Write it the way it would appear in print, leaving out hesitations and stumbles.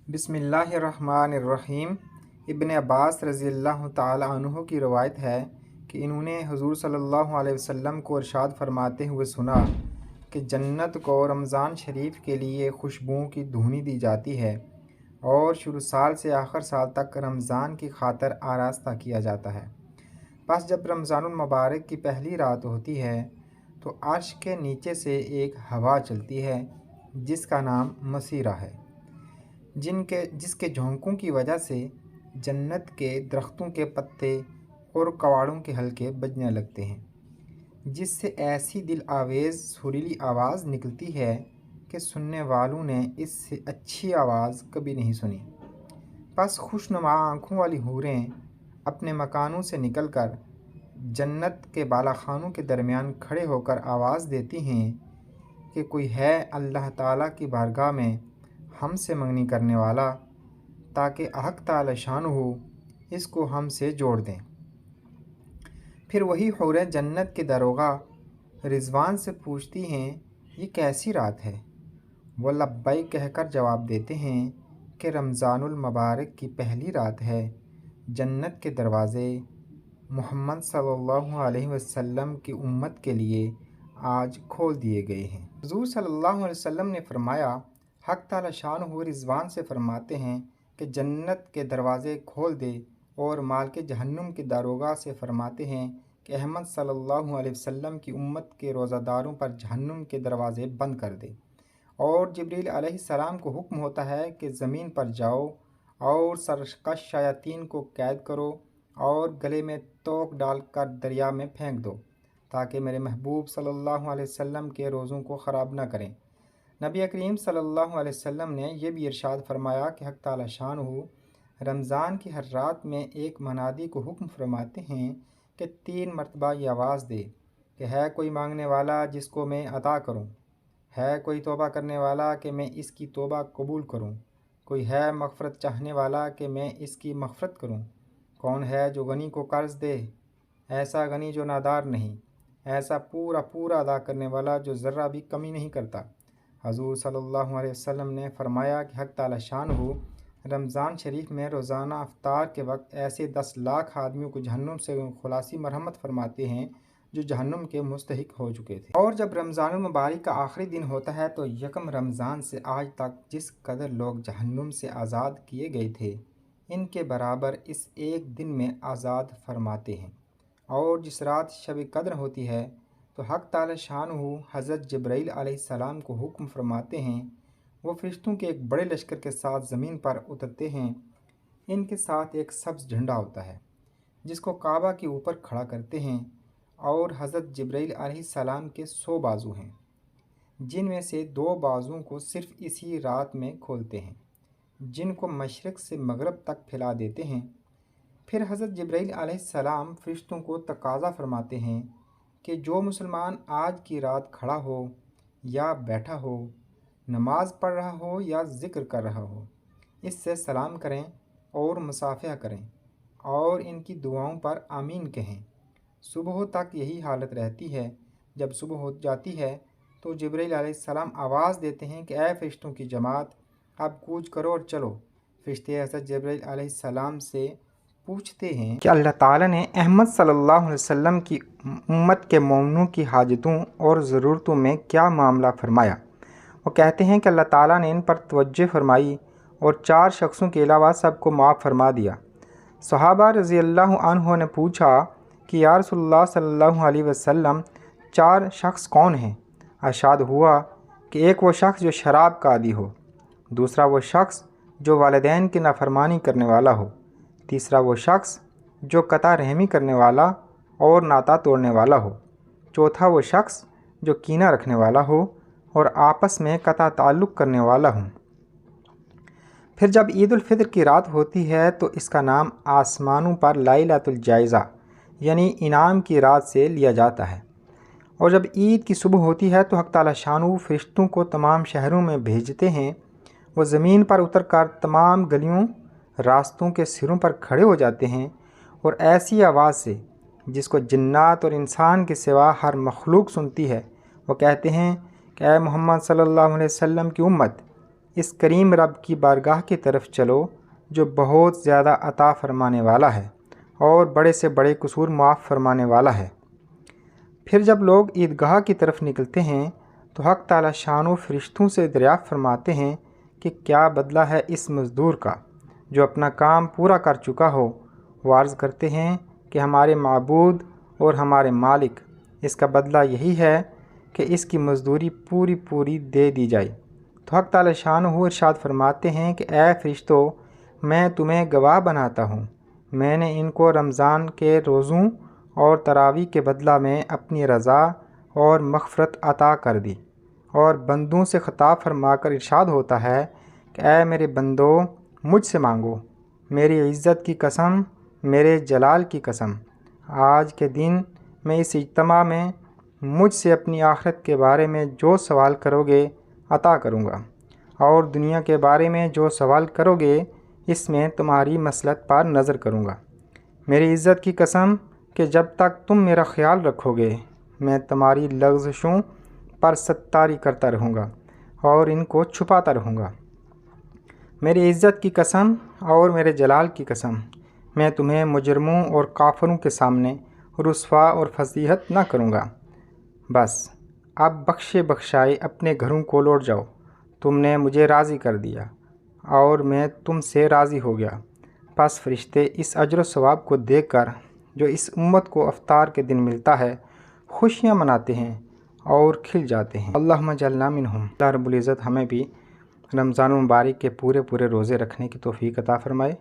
بسم اللہ الرحمن الرحیم۔ ابن عباس رضی اللہ تعالی عنہ کی روایت ہے کہ انہوں نے حضور صلی اللہ علیہ وسلم کو ارشاد فرماتے ہوئے سنا کہ جنت کو رمضان شریف کے لیے خوشبوؤں کی دھونی دی جاتی ہے اور شروع سال سے آخر سال تک رمضان کی خاطر آراستہ کیا جاتا ہے۔ پس جب رمضان المبارک کی پہلی رات ہوتی ہے تو عرش کے نیچے سے ایک ہوا چلتی ہے جس کا نام مسیرہ ہے، جس کے جھونکوں کی وجہ سے جنت کے درختوں کے پتے اور کواڑوں کے حلقے بجنے لگتے ہیں، جس سے ایسی دل آویز سریلی آواز نکلتی ہے کہ سننے والوں نے اس سے اچھی آواز کبھی نہیں سنی۔ پس خوش نما آنکھوں والی حوریں اپنے مکانوں سے نکل کر جنت کے بالا خانوں کے درمیان کھڑے ہو کر آواز دیتی ہیں کہ کوئی ہے اللہ تعالیٰ کی بارگاہ میں ہم سے منگنی کرنے والا، تاکہ حق تعالی شان ہو اس کو ہم سے جوڑ دیں۔ پھر وہی حوریں جنت کے داروغہ رضوان سے پوچھتی ہیں یہ کیسی رات ہے؟ وہ لبیک کہہ کر جواب دیتے ہیں کہ رمضان المبارک کی پہلی رات ہے، جنت کے دروازے محمد صلی اللہ علیہ وسلم کی امت کے لیے آج کھول دیے گئے ہیں۔ حضور صلی اللہ علیہ وسلم نے فرمایا، حق تعالی شان ہو رضوان سے فرماتے ہیں کہ جنت کے دروازے کھول دے، اور مالک جہنم کے داروغہ سے فرماتے ہیں کہ احمد صلی اللہ علیہ وسلم کی امت کے روزہ داروں پر جہنم کے دروازے بند کر دے۔ اور جبریل علیہ السلام کو حکم ہوتا ہے کہ زمین پر جاؤ اور سرکش شیاطین کو قید کرو اور گلے میں توق ڈال کر دریا میں پھینک دو، تاکہ میرے محبوب صلی اللہ علیہ وسلم کے روزوں کو خراب نہ کریں۔ نبی کریم صلی اللہ علیہ وسلم نے یہ بھی ارشاد فرمایا کہ حق تعالی شان ہو رمضان کی ہر رات میں ایک منادی کو حکم فرماتے ہیں کہ 3 مرتبہ یہ آواز دے کہ ہے کوئی مانگنے والا جس کو میں عطا کروں، ہے کوئی توبہ کرنے والا کہ میں اس کی توبہ قبول کروں، کوئی ہے مغفرت چاہنے والا کہ میں اس کی مغفرت کروں، کون ہے جو غنی کو قرض دے، ایسا غنی جو نادار نہیں، ایسا پورا پورا ادا کرنے والا جو ذرہ بھی کمی نہیں کرتا۔ حضور صلی اللہ علیہ وسلم نے فرمایا کہ حق تعالی شان ہو رمضان شریف میں روزانہ افطار کے وقت ایسے 10 لاکھ آدمیوں کو جہنم سے خلاصی مرحمت فرماتے ہیں جو جہنم کے مستحق ہو چکے تھے۔ اور جب رمضان المبارک کا آخری دن ہوتا ہے تو یکم رمضان سے آج تک جس قدر لوگ جہنم سے آزاد کیے گئے تھے ان کے برابر اس ایک دن میں آزاد فرماتے ہیں۔ اور جس رات شب قدر ہوتی ہے تو حق تعالی شان ہو حضرت جبرائیل علیہ السلام کو حکم فرماتے ہیں، وہ فرشتوں کے ایک بڑے لشکر کے ساتھ زمین پر اترتے ہیں۔ ان کے ساتھ ایک سبز جھنڈا ہوتا ہے جس کو کعبہ کے اوپر کھڑا کرتے ہیں، اور حضرت جبرائیل علیہ السلام کے 100 بازو ہیں، جن میں سے 2 بازوؤں کو صرف اسی رات میں کھولتے ہیں، جن کو مشرق سے مغرب تک پھیلا دیتے ہیں۔ پھر حضرت جبرائیل علیہ السلام فرشتوں کو تقاضا فرماتے ہیں کہ جو مسلمان آج کی رات کھڑا ہو یا بیٹھا ہو، نماز پڑھ رہا ہو یا ذکر کر رہا ہو، اس سے سلام کریں اور مصافحہ کریں اور ان کی دعاؤں پر آمین کہیں۔ صبح تک یہی حالت رہتی ہے۔ جب صبح ہو جاتی ہے تو جبرائیل علیہ السلام آواز دیتے ہیں کہ اے فرشتوں کی جماعت، اب کوچ کرو اور چلو۔ فرشتے حضرت جبرائیل علیہ السلام سے پوچھتے ہیں کہ اللہ تعالیٰ نے احمد صلی اللہ علیہ وسلم کی امت کے مومنوں کی حاجتوں اور ضرورتوں میں کیا معاملہ فرمایا؟ وہ کہتے ہیں کہ اللہ تعالیٰ نے ان پر توجہ فرمائی اور 4 شخصوں کے علاوہ سب کو معاف فرما دیا۔ صحابہ رضی اللہ عنہ نے پوچھا کہ یا رسول اللہ صلی اللہ علیہ وسلم 4 شخص کون ہیں؟ ارشاد ہوا کہ ایک وہ شخص جو شراب کا عادی ہو، دوسرا وہ شخص جو والدین کی نافرمانی کرنے والا ہو، تیسرا وہ شخص جو قطع رحمی کرنے والا اور ناطہ توڑنے والا ہو، چوتھا وہ شخص جو کینہ رکھنے والا ہو اور آپس میں قطع تعلق کرنے والا ہوں۔ پھر جب عید الفطر کی رات ہوتی ہے تو اس کا نام آسمانوں پر لیلۃ الجائزہ یعنی انعام کی رات سے لیا جاتا ہے۔ اور جب عید کی صبح ہوتی ہے تو حق تعالی شانہ فرشتوں کو تمام شہروں میں بھیجتے ہیں، وہ زمین پر اتر کر تمام گلیوں راستوں کے سروں پر کھڑے ہو جاتے ہیں اور ایسی آواز سے جس کو جنات اور انسان کے سوا ہر مخلوق سنتی ہے، وہ کہتے ہیں کہ اے محمد صلی اللہ علیہ وسلم کی امت، اس کریم رب کی بارگاہ کی طرف چلو جو بہت زیادہ عطا فرمانے والا ہے اور بڑے سے بڑے قصور معاف فرمانے والا ہے۔ پھر جب لوگ عیدگاہ کی طرف نکلتے ہیں تو حق تعالی شان و فرشتوں سے دریافت فرماتے ہیں کہ کیا بدلہ ہے اس مزدور کا جو اپنا کام پورا کر چکا ہو۔ وہ عرض کرتے ہیں کہ ہمارے معبود اور ہمارے مالک، اس کا بدلہ یہی ہے کہ اس کی مزدوری پوری پوری دے دی جائے۔ تو حق تعالی شان و ارشاد فرماتے ہیں کہ اے فرشتو، میں تمہیں گواہ بناتا ہوں، میں نے ان کو رمضان کے روزوں اور تراویح کے بدلہ میں اپنی رضا اور مغفرت عطا کر دی۔ اور بندوں سے خطاب فرما کر ارشاد ہوتا ہے کہ اے میرے بندو، مجھ سے مانگو، میری عزت کی قسم، میرے جلال کی قسم، آج کے دن میں اس اجتماع میں مجھ سے اپنی آخرت کے بارے میں جو سوال کرو گے عطا کروں گا، اور دنیا کے بارے میں جو سوال کرو گے اس میں تمہاری مصلحت پر نظر کروں گا۔ میری عزت کی قسم کہ جب تک تم میرا خیال رکھو گے میں تمہاری لغزشوں پر ستاری کرتا رہوں گا اور ان کو چھپاتا رہوں گا۔ میری عزت کی قسم اور میرے جلال کی قسم، میں تمہیں مجرموں اور کافروں کے سامنے رسوا اور فضیحت نہ کروں گا۔ بس اب بخشے بخشائے اپنے گھروں کو لوٹ جاؤ، تم نے مجھے راضی کر دیا اور میں تم سے راضی ہو گیا۔ پس فرشتے اس اجر و ثواب کو دیکھ کر جو اس امت کو افطار کے دن ملتا ہے خوشیاں مناتے ہیں اور کھل جاتے ہیں۔ اللہم اجعلنا منہم۔ اللہ رب العزت ہمیں بھی رمضان المبارک کے پورے روزے رکھنے کی توفیق عطا فرمائے۔